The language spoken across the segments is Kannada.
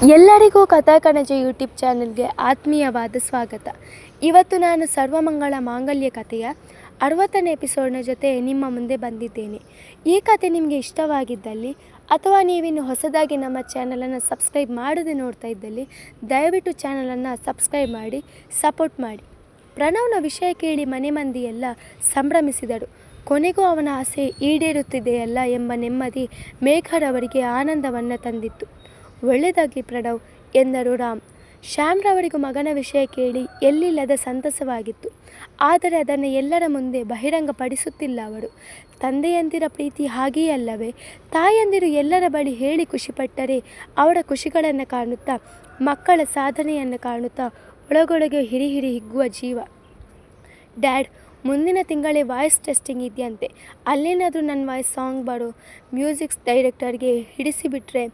ಎಲ್ಲರಿಗೂ ಕಥಾಕಣಜ ಯೂಟ್ಯೂಬ್ ಚಾನಲ್ಗೆ ಆತ್ಮೀಯವಾದ ಸ್ವಾಗತ. ಇವತ್ತು ನಾನು ಸರ್ವಮಂಗಳ ಮಾಂಗಲ್ಯ ಕಥೆಯ 60ನೇ ಎಪಿಸೋಡ್ನ ಜೊತೆ ನಿಮ್ಮ ಮುಂದೆ ಬಂದಿದ್ದೇನೆ. ಈ ಕಥೆ ನಿಮಗೆ ಇಷ್ಟವಾಗಿದ್ದಲ್ಲಿ ಅಥವಾ ನೀವಿನ್ನು ಹೊಸದಾಗಿ ನಮ್ಮ ಚಾನಲನ್ನು ಸಬ್ಸ್ಕ್ರೈಬ್ ಮಾಡದೆ ನೋಡ್ತಾ ಇದ್ದಲ್ಲಿ ದಯವಿಟ್ಟು ಚಾನಲನ್ನು ಸಬ್ಸ್ಕ್ರೈಬ್ ಮಾಡಿ ಸಪೋರ್ಟ್ ಮಾಡಿ. ಪ್ರಣವ್ನ ವಿಷಯ ಕೇಳಿ ಮನೆ ಮಂದಿಯೆಲ್ಲ ಸಂಭ್ರಮಿಸಿದರು. ಕೊನೆಗೂ ಅವನ ಆಸೆ ಈಡೇರುತ್ತಿದೆಯಲ್ಲ ಎಂಬ ನೆಮ್ಮದಿ ಮೇಘರವರಿಗೆ ಆನಂದವನ್ನು ತಂದಿತ್ತು. ಒಳ್ಳೆಯದಾಗಲಿ ಪ್ರಣವ್ ಎಂದರು ರಾಮ್. ಶ್ಯಾಮ್ರವರಿಗೂ ಮಗನ ವಿಷಯ ಕೇಳಿ ಎಲ್ಲಿಲ್ಲದ ಸಂತಸವಾಗಿತ್ತು. ಆದರೆ ಅದನ್ನು ಎಲ್ಲರ ಮುಂದೆ ಬಹಿರಂಗಪಡಿಸುತ್ತಿಲ್ಲ ಅವರು. ತಂದೆಯಂದಿರ ಪ್ರೀತಿ ಹಾಗೆಯೇ ಅಲ್ಲವೇ? ತಾಯಂದಿರು ಎಲ್ಲರ ಬಳಿ ಹೇಳಿ ಖುಷಿಪಟ್ಟರೆ ಅವರ ಖುಷಿಗಳನ್ನು ಕಾಣುತ್ತಾ, ಮಕ್ಕಳ ಸಾಧನೆಯನ್ನು ಕಾಣುತ್ತಾ ಒಳಗೊಳಗೆ ಹಿರಿ ಹಿಗ್ಗುವ ಜೀವ. ಡ್ಯಾಡ್, ಮುಂದಿನ ತಿಂಗಳೇ ವಾಯ್ಸ್ ಟೆಸ್ಟಿಂಗ್ ಇದೆಯಂತೆ. ಅಲ್ಲೇನಾದರೂ ನನ್ನ ವಾಯ್ಸ್ ಸಾಂಗ್ ಬರೋ ಮ್ಯೂಸಿಕ್ ಡೈರೆಕ್ಟರ್ಗೆ ಹಿಡಿಸಿಬಿಟ್ರೆ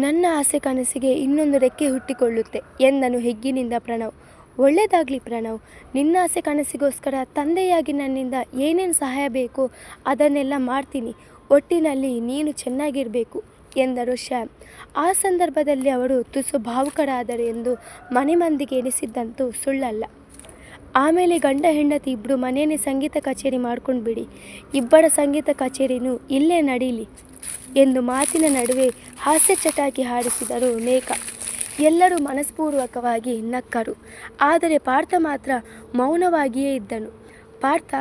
ನನ್ನ ಆಸೆ ಕನಸಿಗೆ ಇನ್ನೊಂದು ರೆಕ್ಕೆ ಹುಟ್ಟಿಕೊಳ್ಳುತ್ತೆ ಎಂದನು ಹಿಗ್ಗಿನಿಂದ ಪ್ರಣವ್. ಒಳ್ಳೆಯದಾಗಲಿ ಪ್ರಣವ್, ನಿನ್ನ ಆಸೆ ಕನಸಿಗೋಸ್ಕರ ತಂದೆಯಾಗಿ ನನ್ನಿಂದ ಏನೇನು ಸಹಾಯ ಬೇಕೋ ಅದನ್ನೆಲ್ಲ ಮಾಡ್ತೀನಿ. ಒಟ್ಟಿನಲ್ಲಿ ನೀನು ಚೆನ್ನಾಗಿರಬೇಕು ಎಂದರು ಶ್ಯಾಮ್. ಆ ಸಂದರ್ಭದಲ್ಲಿ ಅವರು ತುಸು ಭಾವುಕರಾದರು ಎಂದು ಮನೆ ಮಂದಿಗೆ ಎನಿಸಿದ್ದಂತೂ ಸುಳ್ಳಲ್ಲ. ಆಮೇಲೆ ಗಂಡ ಹೆಂಡತಿ ಇಬ್ಬರು ಮನೆಯೇ ಸಂಗೀತ ಕಚೇರಿ ಮಾಡ್ಕೊಂಡು ಬಿಡಿ. ಇಬ್ಬರ ಸಂಗೀತ ಕಚೇರಿನೂ ಇಲ್ಲೇ ನಡೀಲಿ ಎಂದು ಮಾತಿನ ನಡುವೆ ಹಾಸ್ಯ ಚಟಾಕಿ ಹಾಡಿಸಿದರು ಮೇಘ. ಎಲ್ಲರೂ ಮನಸ್ಪೂರ್ವಕವಾಗಿ ನಕ್ಕರು. ಆದರೆ ಪಾರ್ಥ ಮಾತ್ರ ಮೌನವಾಗಿಯೇ ಇದ್ದನು. ಪಾರ್ಥ,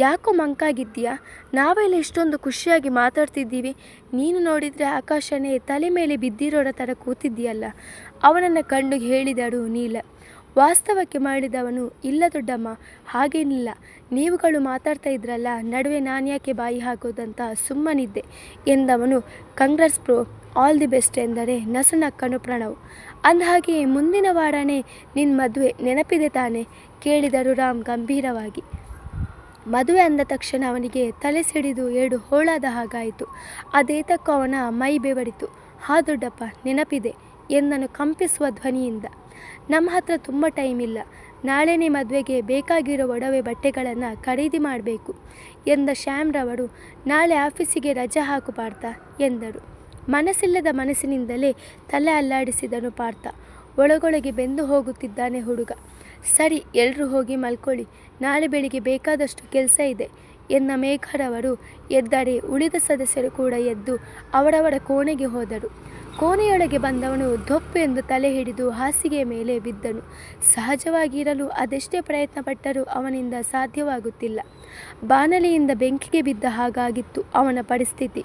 ಯಾಕೋ ಮಂಕಾಗಿದ್ದೀಯಾ? ನಾವೆಲ್ಲ ಇಷ್ಟೊಂದು ಖುಷಿಯಾಗಿ ಮಾತಾಡ್ತಿದ್ದೀವಿ, ನೀನು ನೋಡಿದರೆ ಆಕಾಶನೇ ತಲೆ ಮೇಲೆ ಬಿದ್ದಿರೋರ ಥರ ಕೂತಿದ್ದೀಯಲ್ಲ, ಅವನನ್ನು ಕಂಡು ಹೇಳಿದಳು ನೀಲ. ವಾಸ್ತವಕ್ಕೆ ಮಾಡಿದವನು, ಇಲ್ಲ ದೊಡ್ಡಮ್ಮ, ಹಾಗೇನಿಲ್ಲ, ನೀವುಗಳು ಮಾತಾಡ್ತಾ ಇದ್ರಲ್ಲ, ನಡುವೆ ನಾನ್ಯಾಕೆ ಬಾಯಿ ಹಾಕೋದಂತ ಸುಮ್ಮನಿದ್ದೆ ಎಂದವನು. Congrats bro, all the best ಎಂದರೆ ನಸುನಕ್ಕನು ಪ್ರಣವ್. ಅಂದಹಾಗೆ ಮುಂದಿನ ವಾರನೇ ನಿನ್ನ ಮದುವೆ, ನೆನಪಿದೆ ತಾನೆ ಕೇಳಿದರು ರಾಮ್ ಗಂಭೀರವಾಗಿ. ಮದುವೆ ಅಂದ ತಕ್ಷಣ ಅವನಿಗೆ ತಲೆ ಸಿಡಿದು 2 ಹೋಳಾದ ಹಾಗಾಯಿತು. ಅದೇತಕ್ಕೂ ಅವನ ಮೈ ಬೆವರಿತು. ಹಾ ದೊಡ್ಡಪ್ಪ, ನೆನಪಿದೆ ಎಂದನು ಕಂಪಿಸುವ ಧ್ವನಿಯಿಂದ. ನಮ್ಮ ಹತ್ರ ತುಂಬ ಟೈಮ್ ಇಲ್ಲ, ನಾಳೆನೇ ಮದುವೆಗೆ ಬೇಕಾಗಿರೋ ಒಡವೆ ಬಟ್ಟೆಗಳನ್ನು ಖರೀದಿ ಮಾಡಬೇಕು ಎಂದ ಶ್ಯಾಮ್ರವರು. ನಾಳೆ ಆಫೀಸಿಗೆ ರಜೆ ಹಾಕು ಪಾರ್ಥ ಎಂದರು. ಮನಸ್ಸಿಲ್ಲದ ಮನಸ್ಸಿನಿಂದಲೇ ತಲೆ ಅಲ್ಲಾಡಿಸಿದನು ಪಾರ್ಥ. ಒಳಗೊಳಗೆ ಬೆಂದು ಹೋಗುತ್ತಿದ್ದಾನೆ ಹುಡುಗ. ಸರಿ, ಎಲ್ಲರೂ ಹೋಗಿ ಮಲ್ಕೊಳ್ಳಿ, ನಾಳೆ ಬೆಳಿಗ್ಗೆ ಬೇಕಾದಷ್ಟು ಕೆಲಸ ಇದೆ ಎನ್ನ ಮೇಘರವರು ಎದ್ದರೆ ಉಳಿದ ಸದಸ್ಯರು ಕೂಡ ಎದ್ದು ಅವರವರ ಕೋಣೆಗೆ ಹೋದರು. ಕೋಣೆಯೊಳಗೆ ಬಂದವನು ದೊಪ್ಪು ಎಂದು ತಲೆ ಹಿಡಿದು ಹಾಸಿಗೆಯ ಮೇಲೆ ಬಿದ್ದನು. ಸಹಜವಾಗಿರಲು ಅದೆಷ್ಟೇ ಪ್ರಯತ್ನಪಟ್ಟರೂ ಅವನಿಂದ ಸಾಧ್ಯವಾಗುತ್ತಿಲ್ಲ. ಬಾಣಲೆಯಿಂದ ಬೆಂಕಿಗೆ ಬಿದ್ದ ಹಾಗಾಗಿತ್ತು ಅವನ ಪರಿಸ್ಥಿತಿ.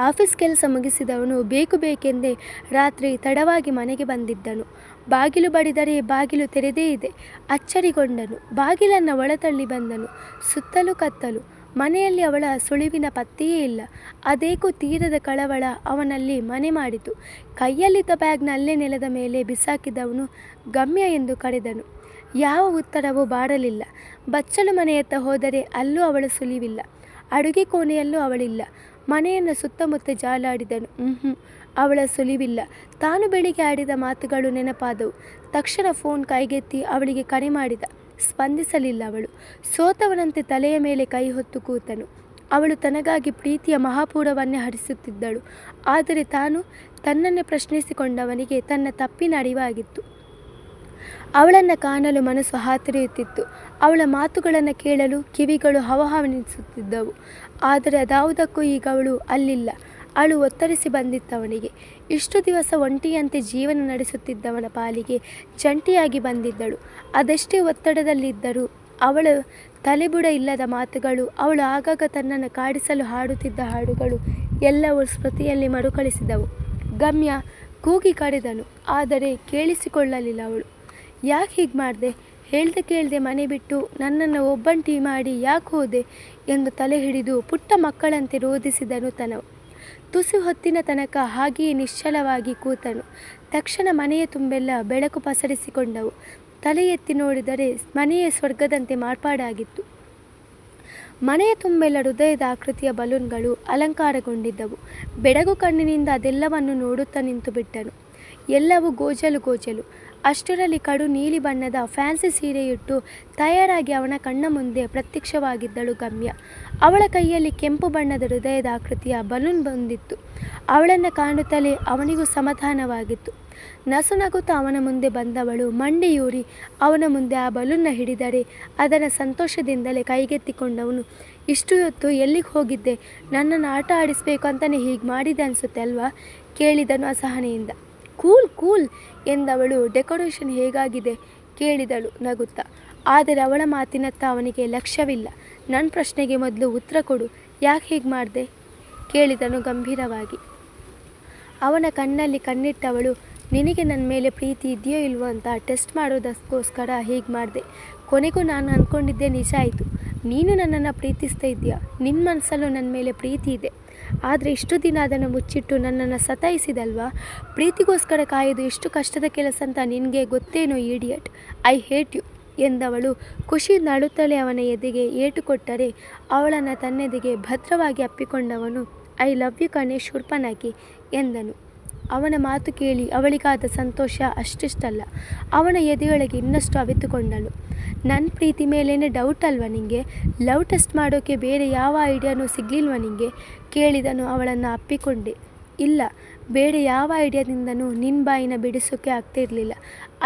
ಆಫೀಸ್ ಕೆಲಸ ಮುಗಿಸಿದವನು ಬೇಕೆಂದೇ ರಾತ್ರಿ ತಡವಾಗಿ ಮನೆಗೆ ಬಂದಿದ್ದನು. ಬಾಗಿಲು ಬಡಿದರೆ ಬಾಗಿಲು ತೆರೆದೇ ಇದೆ. ಅಚ್ಚರಿಗೊಂಡನು. ಬಾಗಿಲನ್ನು ಒಳತಳ್ಳಿ ಬಂದನು. ಸುತ್ತಲೂ ಕತ್ತಲು. ಮನೆಯಲ್ಲಿ ಅವಳ ಸುಳಿವಿನ ಪತ್ತೆಯೇ ಇಲ್ಲ. ಅದೇಕೋ ತೀರದ ಕಳವಳ ಅವನಲ್ಲಿ ಮನೆ ಮಾಡಿತು. ಕೈಯಲ್ಲಿದ್ದ ಬ್ಯಾಗ್ನ ಅಲ್ಲೇ ನೆಲದ ಮೇಲೆ ಬಿಸಾಕಿದವನು ಗಮ್ಯ ಎಂದು ಕರೆದನು. ಯಾವ ಉತ್ತರವೂ ಬಾರಲಿಲ್ಲ. ಬಚ್ಚಲು ಮನೆಯತ್ತ ಹೋದರೆ ಅಲ್ಲೂ ಅವಳ ಸುಳಿವಿಲ್ಲ. ಅಡುಗೆ ಕೋಣೆಯಲ್ಲೂ ಅವಳಿಲ್ಲ. ಮನೆಯನ್ನು ಸುತ್ತಮುತ್ತ ಜಾಲಾಡಿದನು. ಅವಳ ಸುಳಿವಿಲ್ಲ. ತಾನು ಬೆಳಿಗ್ಗೆ ಆಡಿದ ಮಾತುಗಳು ನೆನಪಾದವು. ತಕ್ಷಣ ಫೋನ್ ಕೈಗೆತ್ತಿ ಅವಳಿಗೆ ಕರೆ ಮಾಡಿದ. ಸ್ಪಂದಿಸಲಿಲ್ಲ ಅವಳು. ಸೋತವನಂತೆ ತಲೆಯ ಮೇಲೆ ಕೈ ಹೊತ್ತು ಕೂತನು. ಅವಳು ತನಗಾಗಿ ಪ್ರೀತಿಯ ಮಹಾಪೂರವನ್ನೇ ಹರಿಸುತ್ತಿದ್ದಳು. ಆದರೆ ತಾನು ತನ್ನನ್ನೇ ಪ್ರಶ್ನಿಸಿಕೊಂಡವನಿಗೆ ತನ್ನ ತಪ್ಪಿನ ಅರಿವಾಗಿತ್ತು. ಅವಳನ್ನು ಕಾಣಲು ಮನಸ್ಸು ಹಾತೊರೆಯುತ್ತಿತ್ತು. ಅವಳ ಮಾತುಗಳನ್ನು ಕೇಳಲು ಕಿವಿಗಳು ಹವಹವನಿಸುತ್ತಿದ್ದವು. ಆದರೆ ಅದಾವುದಕ್ಕೂ ಈಗ ಅವಳು ಅಲ್ಲಿಲ್ಲ. ಅಳು ಒತ್ತರಿಸಿ ಬಂದಿತ್ತವನಿಗೆ. ಇಷ್ಟು ದಿವಸ ಒಂಟಿಯಂತೆ ಜೀವನ ನಡೆಸುತ್ತಿದ್ದವನ ಪಾಲಿಗೆ ಜಂಟಿಯಾಗಿ ಬಂದಿದ್ದಳು. ಅದೆಷ್ಟೇ ಒತ್ತಡದಲ್ಲಿದ್ದರೂ ಅವಳ ತಲೆಬುಡ ಇಲ್ಲದ ಮಾತುಗಳು, ಅವಳು ಆಗಾಗ ತನ್ನನ್ನು ಕಾಡಿಸಲು ಹಾಡುತ್ತಿದ್ದ ಹಾಡುಗಳು ಎಲ್ಲವೂ ಸ್ಮೃತಿಯಲ್ಲಿ ಮರುಕಳಿಸಿದವು. ಗಮ್ಯ ಕೂಗಿ ಕರೆದನು. ಆದರೆ ಕೇಳಿಸಿಕೊಳ್ಳಲಿಲ್ಲ ಅವಳು. ಯಾಕೆ ಹೀಗೆ ಮಾಡಿದೆ? ಕೇಳ್ದೆ ಮನೆ ಬಿಟ್ಟು ನನ್ನನ್ನು ಒಬ್ಬಂಟಿ ಮಾಡಿ ಯಾಕೆ ಹೋದೆ ಎಂದು ತಲೆ ಹಿಡಿದು ಪುಟ್ಟ ಮಕ್ಕಳಂತೆ ರೋಧಿಸಿದನು ತನವು. ತುಸು ಹೊತ್ತಿನ ತನಕ ಹಾಗೆಯೇ ನಿಶ್ಚಲವಾಗಿ ಕೂತನು. ತಕ್ಷಣ ಮನೆಯ ತುಂಬೆಲ್ಲ ಬೆಳಕು ಪಸರಿಸಿಕೊಂಡವು. ತಲೆ ಎತ್ತಿ ನೋಡಿದರೆ ಮನೆಯೇ ಸ್ವರ್ಗದಂತೆ ಮಾರ್ಪಾಡಾಗಿತ್ತು. ಮನೆಯ ತುಂಬೆಲ್ಲ ಹೃದಯದ ಆಕೃತಿಯ ಬಲೂನ್ಗಳು ಅಲಂಕಾರಗೊಂಡಿದ್ದವು. ಬೆಡಗು ಕಣ್ಣಿನಿಂದ ಅದೆಲ್ಲವನ್ನು ನೋಡುತ್ತಾ ನಿಂತು ಬಿಟ್ಟನು. ಎಲ್ಲವೂ ಗೋಜಲು. ಅಷ್ಟರಲ್ಲಿ ಕಡು ನೀಲಿ ಬಣ್ಣದ ಫ್ಯಾನ್ಸಿ ಸೀರೆಯಿಟ್ಟು ತಯಾರಾಗಿ ಅವನ ಕಣ್ಣ ಮುಂದೆ ಪ್ರತ್ಯಕ್ಷವಾಗಿದ್ದಳು ಗಮ್ಯ. ಅವಳ ಕೈಯಲ್ಲಿ ಕೆಂಪು ಬಣ್ಣದ ಹೃದಯದ ಆಕೃತಿಯ ಬಲೂನ್ ಬಂದಿತ್ತು. ಅವಳನ್ನು ಕಾಣುತ್ತಲೇ ಅವನಿಗೂ ಸಮಾಧಾನವಾಗಿತ್ತು. ನಸುನಗುತ್ತಾ ಅವನ ಮುಂದೆ ಬಂದವಳು ಮಂಡಿಯೂರಿ ಅವನ ಮುಂದೆ ಆ ಬಲೂನ್ನ ಹಿಡಿದರೆ ಅದರ ಸಂತೋಷದಿಂದಲೇ ಕೈಗೆತ್ತಿಕೊಂಡವನು, ಇಷ್ಟು ಹೊತ್ತು ಎಲ್ಲಿಗೆ ಹೋಗಿದ್ದೆ? ನನ್ನನ್ನು ಆಟ ಆಡಿಸ್ಬೇಕು ಅಂತಲೇ ಹೀಗೆ ಮಾಡಿದೆ ಅನಿಸುತ್ತೆ ಅಲ್ವಾ? ಕೇಳಿದನು ಅಸಹನೆಯಿಂದ. ಕೂಲ್ ಕೂಲ್ ಎಂದವಳು. ಡೆಕೋರೇಷನ್ ಹೇಗಾಗಿದೆ? ಕೇಳಿದಳು ನಗುತ್ತಾ. ಆದರೆ ಅವಳ ಮಾತಿನತ್ತ ಅವನಿಗೆ ಲಕ್ಷ್ಯವಿಲ್ಲ. ನನ್ನ ಪ್ರಶ್ನೆಗೆ ಮೊದಲು ಉತ್ತರ ಕೊಡು. ಯಾಕೆ ಹೀಗೆ ಮಾಡಿದೆ? ಕೇಳಿದನು ಗಂಭೀರವಾಗಿ. ಅವನ ಕಣ್ಣಲ್ಲಿ ಕಣ್ಣಿಟ್ಟವಳು, ನಿನಗೆ ನನ್ನ ಮೇಲೆ ಪ್ರೀತಿ ಇದೆಯೋ ಇಲ್ವೋ ಅಂತ ಟೆಸ್ಟ್ ಮಾಡೋದಕ್ಕೋಸ್ಕರ ಹೀಗೆ ಮಾಡಿದೆ. ಕೊನೆಗೂ ನಾನು ಅಂದ್ಕೊಂಡಿದ್ದೆ ನಿಜ ಆಯಿತು. ನೀನು ನನ್ನನ್ನು ಪ್ರೀತಿಸ್ತಾ ಇದೆಯಾ? ನಿನ್ನ ಮನಸ್ಸಲ್ಲೂ ನನ್ನ ಮೇಲೆ ಪ್ರೀತಿ ಇದೆ. ಆದರೆ ಇಷ್ಟು ದಿನ ಅದನ್ನು ಮುಚ್ಚಿಟ್ಟು ನನ್ನನ್ನು ಸತಾಯಿಸಿದಲ್ವಾ? ಪ್ರೀತಿಗೋಸ್ಕರ ಕಾಯೋದು ಎಷ್ಟು ಕಷ್ಟದ ಕೆಲಸ ಅಂತ ನಿನಗೆ ಗೊತ್ತೇನೋ ಇಡಿಯಟ್. ಐ ಹೇಟ್ ಯು ಎಂದವಳು ಖುಷಿಯಿಂದ ಅಳುತ್ತಲೇ ಅವನ ಎದೆಗೆ ಏಟು ಕೊಟ್ಟರೆ ಅವಳನ್ನು ತನ್ನೆದೆಗೆ ಭದ್ರವಾಗಿ ಅಪ್ಪಿಕೊಂಡವನು, ಐ ಲವ್ ಯು ಕಣೆ ಶೂರ್ಪನಖಿ ಎಂದನು. ಅವನ ಮಾತು ಕೇಳಿ ಅವಳಿಗಾದ ಸಂತೋಷ ಅಷ್ಟಿಷ್ಟಲ್ಲ. ಅವನ ಎದೆಯೊಳಗೆ ಇನ್ನಷ್ಟು ಅವಿತುಕೊಂಡಳು. ನನ್ನ ಪ್ರೀತಿ ಮೇಲೇ ಡೌಟ್ ಅಲ್ವಾ ನಿಂಗೆ? ಲವ್ ಟೆಸ್ಟ್ ಮಾಡೋಕ್ಕೆ ಬೇರೆ ಯಾವ ಐಡಿಯಾನೂ ಸಿಗಲಿಲ್ವ ನಿಂಗೆ? ಕೇಳಿದನು ಅವಳನ್ನು ಅಪ್ಪಿಕೊಂಡೆ. ಇಲ್ಲ, ಬೇರೆ ಯಾವ ಐಡಿಯಾದಿಂದನೂ ನಿನ್ನ ಬಾಯಿನ ಬಿಡಿಸೋಕ್ಕೆ ಆಗ್ತಿರಲಿಲ್ಲ.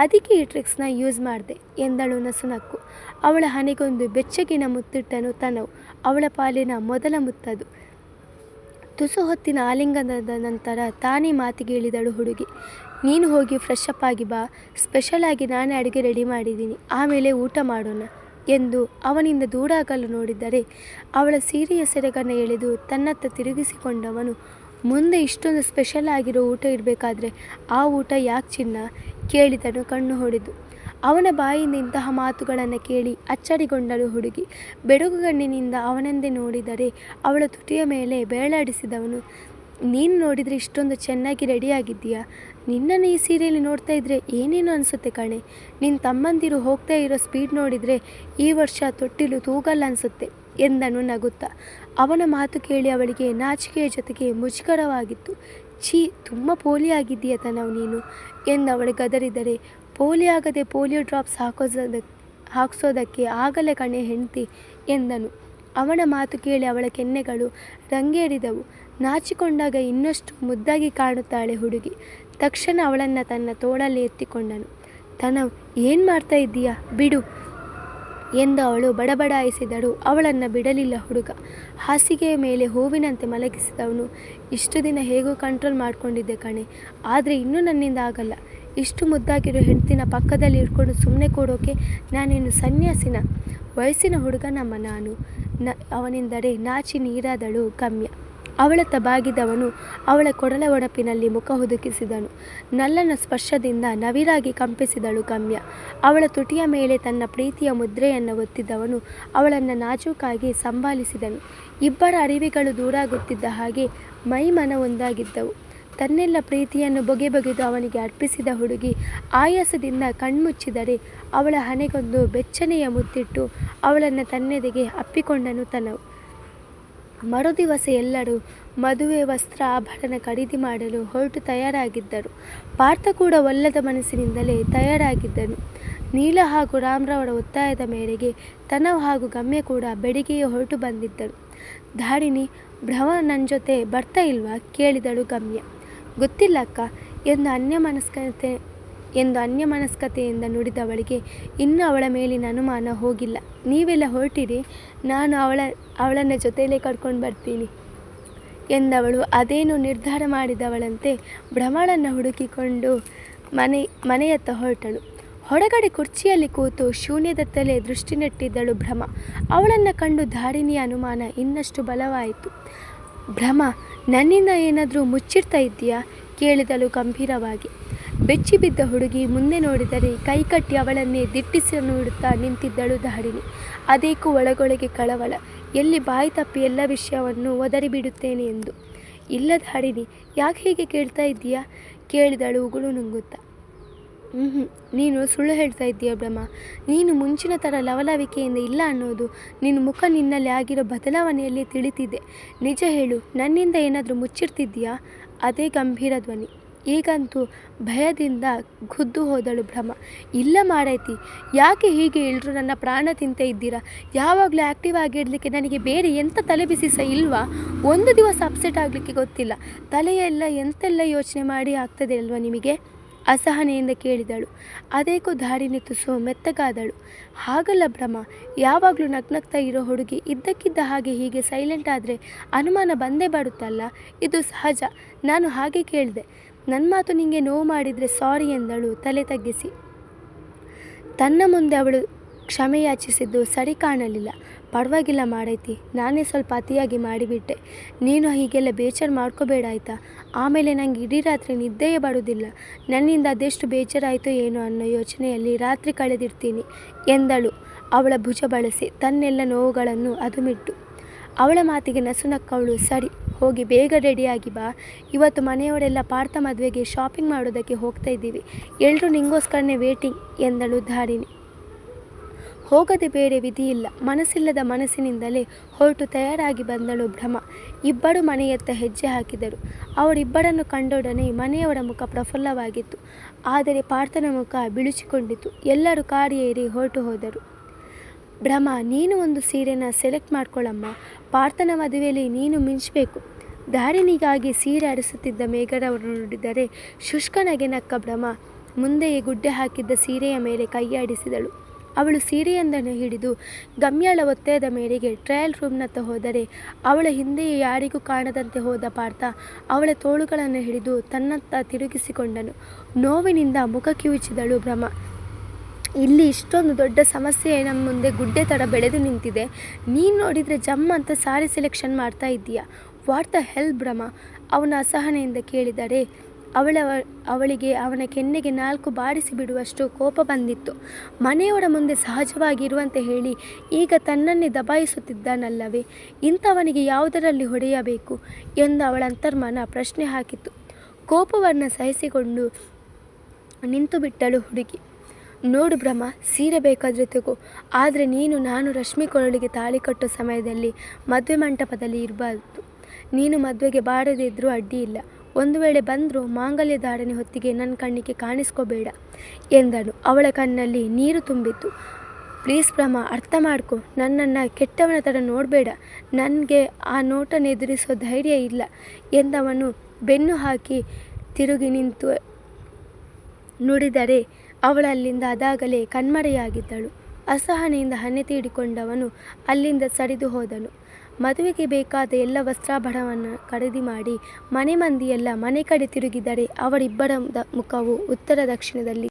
ಅದಕ್ಕೆ ಈ ಟ್ರಿಕ್ಸ್ನ ಯೂಸ್ ಮಾಡಿದೆ ಎಂದಳು ನಸುನಕ್ಕು. ಅವಳ ಹಣೆಗೊಂದು ಬೆಚ್ಚಗಿನ ಮುತ್ತಿಟ್ಟನು ತನವು. ಅವಳ ಪಾಲಿನ ಮೊದಲ ಮುತ್ತದು. ತುಸು ಹೊತ್ತಿನ ಆಲಿಂಗನದ ನಂತರ ತಾನೇ ಮಾತಿಗೆ ಇಳಿದಳು ಹುಡುಗಿ. ನೀನು ಹೋಗಿ ಫ್ರೆಶ್ ಅಪ್ ಆಗಿ ಬಾ. ಸ್ಪೆಷಲಾಗಿ ನಾನೇ ಅಡುಗೆ ರೆಡಿ ಮಾಡಿದ್ದೀನಿ, ಆಮೇಲೆ ಊಟ ಮಾಡೋಣ ಎಂದು ಅವನಿಂದ ದೂರ ಆಗಲು ನೋಡಿದರೆ ಅವಳ ಸೀರೆಯ ಸೆರಗನ್ನು ಎಳೆದು ತನ್ನತ್ತ ತಿರುಗಿಸಿಕೊಂಡವನು, ಮುಂದೆ ಇಷ್ಟೊಂದು ಸ್ಪೆಷಲ್ ಆಗಿರೋ ಊಟ ಇರಬೇಕಾದ್ರೆ ಆ ಊಟ ಯಾಕೆ ಚಿನ್ನ? ಕೇಳಿದನು ಕಣ್ಣು ಹೊಡೆದು. ಅವನ ಬಾಯಿಂದ ಇಂತಹ ಮಾತುಗಳನ್ನು ಕೇಳಿ ಅಚ್ಚರಿಗೊಂಡಳು ಹುಡುಗಿ. ಬೆಡಗುಗಣ್ಣಿನಿಂದ ಅವನೆಂದೇ ನೋಡಿದರೆ ಅವಳ ತುಟಿಯ ಮೇಲೆ ಬೇಳಾಡಿಸಿದವನು, ನೀನು ನೋಡಿದರೆ ಇಷ್ಟೊಂದು ಚೆನ್ನಾಗಿ ರೆಡಿಯಾಗಿದ್ದೀಯಾ? ನಿನ್ನನ್ನು ಈ ಸೀರೆಯಲ್ಲಿ ನೋಡ್ತಾ ಇದ್ದರೆ ಏನೇನು ಅನಿಸುತ್ತೆ ಕಣೆ. ನಿನ್ನ ತಮ್ಮಂದಿರು ಹೋಗ್ತಾ ಇರೋ ಸ್ಪೀಡ್ ನೋಡಿದರೆ ಈ ವರ್ಷ ತೊಟ್ಟಿಲು ತೂಗಲ್ಲ ಅನಿಸುತ್ತೆ ಎಂದನು ನಗುತ್ತಾ. ಅವನ ಮಾತು ಕೇಳಿ ಅವಳಿಗೆ ನಾಚಿಕೆಯ ಜೊತೆಗೆ ಮುಜುಗರವಾಗಿತ್ತು. ಛೀ, ತುಂಬ ಪೋಲಿ ಆಗಿದ್ದೀಯ ತನವು ನೀನು ಎಂದವಳು ಗದರಿದರೆ, ಪೋಲಿ ಆಗದೆ ಪೋಲಿಯೋ ಡ್ರಾಪ್ಸ್ ಹಾಕಿಸೋದಕ್ಕೆ ಆಗಲೇ ಕಣೆ ಹೆಂಡ್ತಿ ಎಂದನು. ಅವನ ಮಾತು ಕೇಳಿ ಅವಳ ಕೆನ್ನೆಗಳು ರಂಗೇರಿದವು. ನಾಚಿಕೊಂಡಾಗ ಇನ್ನಷ್ಟು ಮುದ್ದಾಗಿ ಕಾಣುತ್ತಾಳೆ ಹುಡುಗಿ. ತಕ್ಷಣ ಅವಳನ್ನು ತನ್ನ ತೋಳಲ್ಲಿ ಎತ್ತಿಕೊಂಡನು. ತನವ್, ಏನು ಮಾಡ್ತಾ ಇದ್ದೀಯಾ? ಬಿಡು ಎಂದು ಅವಳು ಬಡಬಡಾಯಿಸಿದಳು. ಅವಳನ್ನು ಬಿಡಲಿಲ್ಲ ಹುಡುಗ. ಹಾಸಿಗೆಯ ಮೇಲೆ ಹೂವಿನಂತೆ ಮಲಗಿಸಿದವನು, ಇಷ್ಟು ದಿನ ಹೇಗೋ ಕಂಟ್ರೋಲ್ ಮಾಡಿಕೊಂಡಿದ್ದೆ ಕಣೆ, ಆದರೆ ಇನ್ನೂ ನನ್ನಿಂದ ಆಗಲ್ಲ. ಇಷ್ಟು ಮುದ್ದಾಗಿರೋ ಹೆಂಡ್ತಿನ ಪಕ್ಕದಲ್ಲಿ ಇಟ್ಕೊಂಡು ಸುಮ್ಮನೆ ಕೊಡೋಕೆ ನಾನೇನು ಸನ್ಯಾಸಿನ? ವಯಸ್ಸಿನ ಹುಡುಗನಮ್ಮ ನಾನು. ಅವನೆಂದರೆ ನಾಚಿ ನೀರಾದಳು ಗಮ್ಯ. ಅವಳತ್ತ ಬಾಗಿದವನು ಅವಳ ಕೊಡಲ ಒಡಪಿನಲ್ಲಿ ಮುಖ ಹುದುಕಿಸಿದನು. ನಲ್ಲನ ಸ್ಪರ್ಶದಿಂದ ನವಿರಾಗಿ ಕಂಪಿಸಿದಳು ಗಮ್ಯ. ಅವಳ ತುಟಿಯ ಮೇಲೆ ತನ್ನ ಪ್ರೀತಿಯ ಮುದ್ರೆಯನ್ನು ಒತ್ತಿದ್ದವನು ಅವಳನ್ನು ನಾಜೂಕಾಗಿ ಸಂಭಾಲಿಸಿದನು. ಇಬ್ಬರ ಅರಿವಿಗಳು ದೂರಾಗುತ್ತಿದ್ದ ಹಾಗೆ ಮೈ ಮನ ಒಂದಾಗಿದ್ದವು. ತನ್ನೆಲ್ಲ ಪ್ರೀತಿಯನ್ನು ಬಗೆದು ಅವನಿಗೆ ಅರ್ಪಿಸಿದ ಹುಡುಗಿ ಆಯಾಸದಿಂದ ಕಣ್ಮುಚ್ಚಿದರೆ ಅವಳ ಹಣೆಗೊಂದು ಬೆಚ್ಚನೆಯ ಮುತ್ತಿಟ್ಟು ಅವಳನ್ನು ತನ್ನೆದೆಗೆ ಅಪ್ಪಿಕೊಂಡನು ತನವು. ಮರುದಿವಸ ಎಲ್ಲರೂ ಮದುವೆ ವಸ್ತ್ರ ಆಭರಣ ಖರೀದಿ ಮಾಡಲು ಹೊರಟು ತಯಾರಾಗಿದ್ದರು. ಪಾರ್ಥ ಕೂಡ ಒಲ್ಲದ ಮನಸ್ಸಿನಿಂದಲೇ ತಯಾರಾಗಿದ್ದನು. ನೀಲ ಹಾಗೂ ರಾಮ್ರವರ ಒತ್ತಾಯದ ಮೇರೆಗೆ ತನವ್ ಹಾಗೂ ಗಮ್ಯ ಕೂಡ ಬೆಳಿಗ್ಗೆಯೇ ಹೊರಟು ಬಂದಿದ್ದರು. ಧಾರಿಣಿ, ಭ್ರಮ ನನ್ನ ಜೊತೆ ಬರ್ತಾ ಇಲ್ವಾ? ಕೇಳಿದಳು ಗಮ್ಯ. ಗೊತ್ತಿಲ್ಲ ಅಕ್ಕ ಎಂದು ಅನ್ಯಮನಸ್ಕತೆಯಿಂದ ನುಡಿದವಳಿಗೆ ಇನ್ನೂ ಅವಳ ಮೇಲಿನ ಅನುಮಾನ ಹೋಗಿಲ್ಲ. ನೀವೆಲ್ಲ ಹೊರಟಿರಿ, ನಾನು ಅವಳನ್ನು ಜೊತೆಯಲ್ಲೇ ಕರ್ಕೊಂಡು ಬರ್ತೀನಿ ಎಂದವಳು ಅದೇನು ನಿರ್ಧಾರ ಮಾಡಿದವಳಂತೆ ಭ್ರಮಳನ್ನು ಹುಡುಕಿಕೊಂಡು ಮನೆಯತ್ತ ಹೊರಟಳು. ಹೊರಗಡೆ ಕುರ್ಚಿಯಲ್ಲಿ ಕೂತು ಶೂನ್ಯದತ್ತಲೇ ದೃಷ್ಟಿ ನೆಟ್ಟಿದ್ದಳು ಭ್ರಮ. ಅವಳನ್ನು ಕಂಡು ಧಾರಿಣಿಯ ಅನುಮಾನ ಇನ್ನಷ್ಟು ಬಲವಾಯಿತು. ಭ್ರಮ, ನನ್ನಿಂದ ಏನಾದರೂ ಮುಚ್ಚಿಡ್ತಾ ಇದ್ದೀಯಾ? ಕೇಳಿದಳು ಗಂಭೀರವಾಗಿ. ಬೆಚ್ಚಿ ಬಿದ್ದ ಹುಡುಗಿ ಮುಂದೆ ನೋಡಿದರೆ ಕೈಕಟ್ಟಿ ಅವಳನ್ನೇ ದಿಟ್ಟಿಸಿ ನೋಡುತ್ತಾ ನಿಂತಿದ್ದಳು ಧಾರಿಣಿ. ಅದೇಕೂ ಒಳಗೊಳಗೆ ಕಳವಳ. ಎಲ್ಲಿ ಬಾಯಿ ತಪ್ಪಿ ಎಲ್ಲ ವಿಷಯವನ್ನು ಒದರಿಬಿಡುತ್ತೇನೆ ಎಂದು. ಇಲ್ಲ ಧಾರಿಣಿ, ಯಾಕೆ ಹೀಗೆ ಕೇಳ್ತಾ ಇದ್ದೀಯಾ? ಕೇಳಿದಳು ಉಗುಳು ನುಂಗುತ್ತಾ. ನೀನು ಸುಳ್ಳು ಹೇಳ್ತಾ ಇದ್ದೀಯ ಬ್ರಹ್ಮ. ನೀನು ಮುಂಚಿನ ಥರ ಲವಲವಿಕೆಯಿಂದ ಇಲ್ಲ ಅನ್ನೋದು ನಿನ್ನ ಮುಖ ನಿನ್ನಲ್ಲಿ ಆಗಿರೋ ಬದಲಾವಣೆಯಲ್ಲಿ ತಿಳಿತಿದೆ. ನಿಜ ಹೇಳು, ನನ್ನಿಂದ ಏನಾದರೂ ಮುಚ್ಚಿಡ್ತಿದ್ದೀಯಾ? ಅದೇ ಗಂಭೀರ ಧ್ವನಿ. ಈಗಂತೂ ಭಯದಿಂದ ಗುದ್ದು ಹೋದಳು ಭ್ರಮ. ಇಲ್ಲ ಮಾಡೈತಿ, ಯಾಕೆ ಹೀಗೆ ಎಲ್ರು ನನ್ನ ಪ್ರಾಣ ತಿಂತ ಇದ್ದೀರಾ? ಯಾವಾಗಲೂ ಆ್ಯಕ್ಟಿವ್ ಆಗಿರಲಿಕ್ಕೆ ನನಗೆ ಬೇರೆ ಎಂಥ ತಲೆಬಿಸಿ ಸಹ ಇಲ್ವಾ? ಒಂದು ದಿವಸ ಅಪ್ಸೆಟ್ ಆಗಲಿಕ್ಕೆ ಗೊತ್ತಿಲ್ಲ. ತಲೆಯೆಲ್ಲ ಎಂತೆಲ್ಲ ಯೋಚನೆ ಮಾಡಿ ಆಗ್ತದೆ ಅಲ್ವಾ ನಿಮಗೆ? ಅಸಹನೆಯಿಂದ ಕೇಳಿದಳು. ಅದೇಕೋ ಧಾರಿಣಿ ತುಸು ಮೆತ್ತಗಾದಳು. ಹಾಗಲ್ಲ ಭ್ರಮ, ಯಾವಾಗಲೂ ನಗ್ನಗ್ತಾ ಇರೋ ಹುಡುಗಿ ಇದ್ದಕ್ಕಿದ್ದ ಹಾಗೆ ಹೀಗೆ ಸೈಲೆಂಟ್ ಆದರೆ ಅನುಮಾನ ಬಂದೇ ಬರುತ್ತಲ್ಲ. ಇದು ಸಹಜ, ನಾನು ಹಾಗೆ ಕೇಳಿದೆ. ನನ್ನ ಮಾತು ನಿಮಗೆ ನೋವು ಮಾಡಿದರೆ ಸಾರಿ ಎಂದಳು ತಲೆ ತಗ್ಗಿಸಿ. ತನ್ನ ಮುಂದೆ ಅವಳು ಕ್ಷಮೆ ಯಾಚಿಸಿದ್ದು ಸರಿ ಕಾಣಲಿಲ್ಲ. ಪರವಾಗಿಲ್ಲ ಮಾಡೈತಿ, ನಾನೇ ಸ್ವಲ್ಪ ಅತಿಯಾಗಿ ಮಾಡಿಬಿಟ್ಟೆ. ನೀನು ಹೀಗೆಲ್ಲ ಬೇಜಾರು ಮಾಡ್ಕೋಬೇಡ ಆಯಿತಾ? ಆಮೇಲೆ ನನಗೆ ಇಡೀ ರಾತ್ರಿ ನಿದ್ದೆಯೇ ಬರುವುದಿಲ್ಲ. ನನ್ನಿಂದ ಅದೆಷ್ಟು ಬೇಜಾರಾಯಿತೋ ಏನೋ ಅನ್ನೋ ಯೋಚನೆಯಲ್ಲಿ ರಾತ್ರಿ ಕಳೆದಿರ್ತೀನಿ ಎಂದಳು ಅವಳ ಭುಜ ಬಳಸಿ ತನ್ನೆಲ್ಲ ನೋವುಗಳನ್ನು ಅದುಮಿಟ್ಟು. ಅವಳ ಮಾತಿಗೆ ನಸುನಕ್ಕವಳು. ಸರಿ, ಹೋಗಿ ಬೇಗ ರೆಡಿಯಾಗಿ ಬಾ. ಇವತ್ತು ಮನೆಯವರೆಲ್ಲ ಪಾರ್ಥ ಮದುವೆಗೆ ಶಾಪಿಂಗ್ ಮಾಡೋದಕ್ಕೆ ಹೋಗ್ತಾ ಇದ್ದೀವಿ. ಎಲ್ಲರೂ ನಿಂಗೋಸ್ಕರನೇ ವೇಟಿಂಗ್ ಎಂದಳು ಧಾರಿಣಿ. ಹೋಗದೆ ಬೇರೆ ವಿಧಿಯಿಲ್ಲ. ಮನಸ್ಸಿಲ್ಲದ ಮನಸ್ಸಿನಿಂದಲೇ ಹೊರಟು ತಯಾರಾಗಿ ಬಂದಳು ಭ್ರಮ. ಇಬ್ಬರು ಮನೆಯತ್ತ ಹೆಜ್ಜೆ ಹಾಕಿದರು. ಅವರಿಬ್ಬರನ್ನು ಕಂಡೊಡನೆ ಮನೆಯವರ ಮುಖ ಪ್ರಫುಲ್ಲವಾಗಿತ್ತು. ಆದರೆ ಪಾರ್ಥನ ಮುಖ ಬಿಳುಚಿಕೊಂಡಿತು. ಎಲ್ಲರೂ ಕಾರು ಏರಿ ಹೊರಟು ಹೋದರು. ಭ್ರಮ, ನೀನು ಒಂದು ಸೀರೆನ ಸೆಲೆಕ್ಟ್ ಮಾಡ್ಕೊಳ್ಳಮ್ಮ. ಪಾರ್ಥನ ಮದುವೆಯಲ್ಲಿ ನೀನು ಮಿಂಚಬೇಕು. ಧಾರಿಣಿಗಾಗಿ ಸೀರೆ ಅರಸುತ್ತಿದ್ದ ಮೇಘರವರು ನೋಡಿದರೆ ಶುಷ್ಕನಗೆ ನಕ್ಕ ಭ್ರಮ ಮುಂದೆಯೇ ಗುಡ್ಡೆ ಹಾಕಿದ್ದ ಸೀರೆಯ ಮೇಲೆ ಕೈಯಾಡಿಸಿದಳು. ಅವಳು ಸೀರೆಯೊಂದನ್ನು ಹಿಡಿದು ಗಮ್ಯಾಳ ಒತ್ತಾಯದ ಮೇರೆಗೆ ಟ್ರಯಲ್ ರೂಮ್ನತ್ತ ಹೋದರೆ ಅವಳ ಹಿಂದೆಯೇ ಯಾರಿಗೂ ಕಾಣದಂತೆ ಹೋದ ಪಾರ್ಥ ಅವಳ ತೋಳುಗಳನ್ನು ಹಿಡಿದು ತನ್ನತ್ತ ತಿರುಗಿಸಿಕೊಂಡನು. ನೋವಿನಿಂದ ಮುಖ ಕಿವುಚಿದಳು ಭ್ರಮ. ಇಲ್ಲಿ ಇಷ್ಟೊಂದು ದೊಡ್ಡ ಸಮಸ್ಯೆ ನಮ್ಮ ಮುಂದೆ ಗುಡ್ಡೆ ಥರ ಬೆಳೆದು ನಿಂತಿದೆ. ನೀನು ನೋಡಿದರೆ ಜಮ್ಮ ಅಂತ ಸಾರಿ ಸೆಲೆಕ್ಷನ್ ಮಾಡ್ತಾ ಇದ್ದೀಯಾ? ವಾಟ್ ದ ಹೆಲ್ ಭ್ರಮ? ಅವನ ಅಸಹನೆಯಿಂದ ಕೇಳಿದರೆ ಅವಳಿಗೆ ಅವನ ಕೆನ್ನೆಗೆ 4 ಬಾರಿಸಿ ಬಿಡುವಷ್ಟು ಕೋಪ ಬಂದಿತ್ತು. ಮನೆಯವರ ಮುಂದೆ ಸಹಜವಾಗಿ ಇರುವಂತೆ ಹೇಳಿ ಈಗ ತನ್ನನ್ನೇ ದಬಾಯಿಸುತ್ತಿದ್ದಾನಲ್ಲವೇ? ಇಂಥವನಿಗೆ ಯಾವುದರಲ್ಲಿ ಹೊಡೆಯಬೇಕು ಎಂದು ಅವಳ ಅಂತರ್ಮನ ಪ್ರಶ್ನೆ ಹಾಕಿತು. ಕೋಪವನ್ನು ಸಹಿಸಿಕೊಂಡು ನಿಂತು ಬಿಟ್ಟಳು ಹುಡುಗಿ. ನೋಡು ಭ್ರಮ, ಸೀರೆ ಬೇಕಾದರೆ ತಗೋ, ಆದರೆ ನಾನು ರಶ್ಮಿ ಕೊರಳಿಗೆ ತಾಳಿ ಕಟ್ಟೋ ಸಮಯದಲ್ಲಿ ಮದುವೆ ಮಂಟಪದಲ್ಲಿ ಇರಬಾರ್ದು. ನೀನು ಮದುವೆಗೆ ಬಾರದೇ ಇದ್ದರೂ ಅಡ್ಡಿ ಇಲ್ಲ. ಒಂದು ವೇಳೆ ಬಂದರೂ ಮಾಂಗಲ್ಯ ಧಾರಣೆ ಹೊತ್ತಿಗೆ ನನ್ನ ಕಣ್ಣಿಗೆ ಕಾಣಿಸ್ಕೋಬೇಡ ಎಂದನು. ಅವಳ ಕಣ್ಣಲ್ಲಿ ನೀರು ತುಂಬಿತ್ತು. ಪ್ಲೀಸ್ ಭ್ರಮ, ಅರ್ಥ ಮಾಡ್ಕೊ. ನನ್ನನ್ನು ಕೆಟ್ಟವನ ಥರ ನೋಡಬೇಡ. ನನಗೆ ಆ ನೋಟನ್ನು ಎದುರಿಸೋ ಧೈರ್ಯ ಇಲ್ಲ ಎಂದವನು ಬೆನ್ನು ಹಾಕಿ ತಿರುಗಿ ನಿಂತು ನುಡಿದರೆ ಅವಳಲ್ಲಿಂದ ಅದಾಗಲೇ ಕಣ್ಮರೆಯಾಗಿದ್ದಳು. ಅಸಹನೆಯಿಂದ ಹಣೆ ತೀಡಿಕೊಂಡವನು ಅಲ್ಲಿಂದ ಸರಿದು ಹೋದನು. ಮದುವೆಗೆ ಬೇಕಾದ ಎಲ್ಲ ವಸ್ತ್ರಾಭರಣವನ್ನು ಖರೀದಿ ಮಾಡಿ ಮನೆ ಮಂದಿಯೆಲ್ಲ ಮನೆ ಕಡೆ ತಿರುಗಿದರೆ ಅವರಿಬ್ಬರ ಮುಖವು ಉತ್ತರ ದಕ್ಷಿಣದಲ್ಲಿ